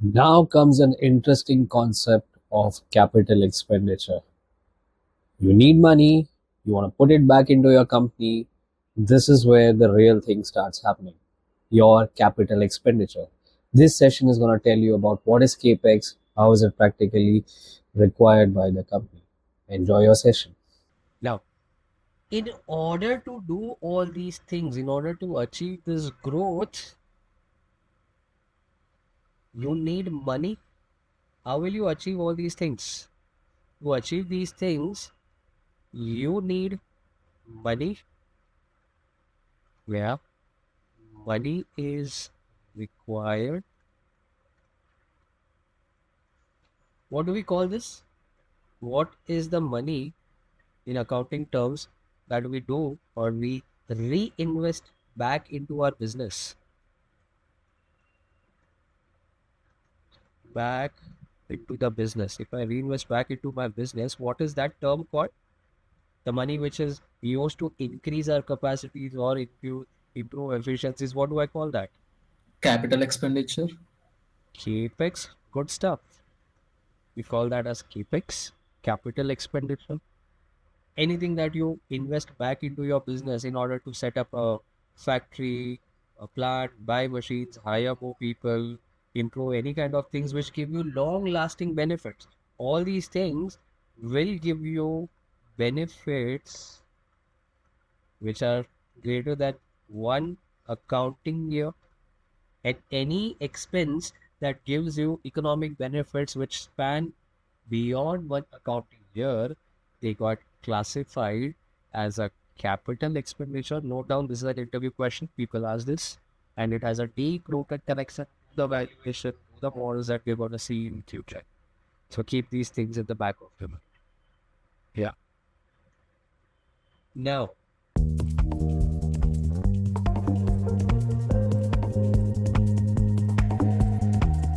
Now comes an interesting concept of capital expenditure. You need money, you want to put it back into your company. This is where the real thing starts happening. Your capital expenditure. This session is going to tell you about what is CAPEX, how is it practically required by the company. Enjoy your session. Now, in order to do all these things, in order to achieve this growth, you need money. How will you achieve all these things? To achieve these things, you need money. Yeah, money is required. What do we call this? What is the money in accounting terms that we do or we reinvest back into our business? Back into the business. If I reinvest back into my business, what is that term called? The money which is used to increase our capacities or improve efficiencies. What do I call that? Capital expenditure. CAPEX. Good stuff. We call that as CAPEX, capital expenditure. Anything that you invest back into your business in order to set up a factory, a plant, buy machines, hire more people, improve any kind of things which give you long lasting benefits. All these things will give you benefits which are greater than one accounting year, and any expense that gives you economic benefits which span beyond one accounting year, they got classified as a capital expenditure. Note down, this is an interview question. People ask this, and it has a deep rooted connection to the valuation, to the models that we're going to see in future. So keep these things in the back of your mind. Yeah. Now,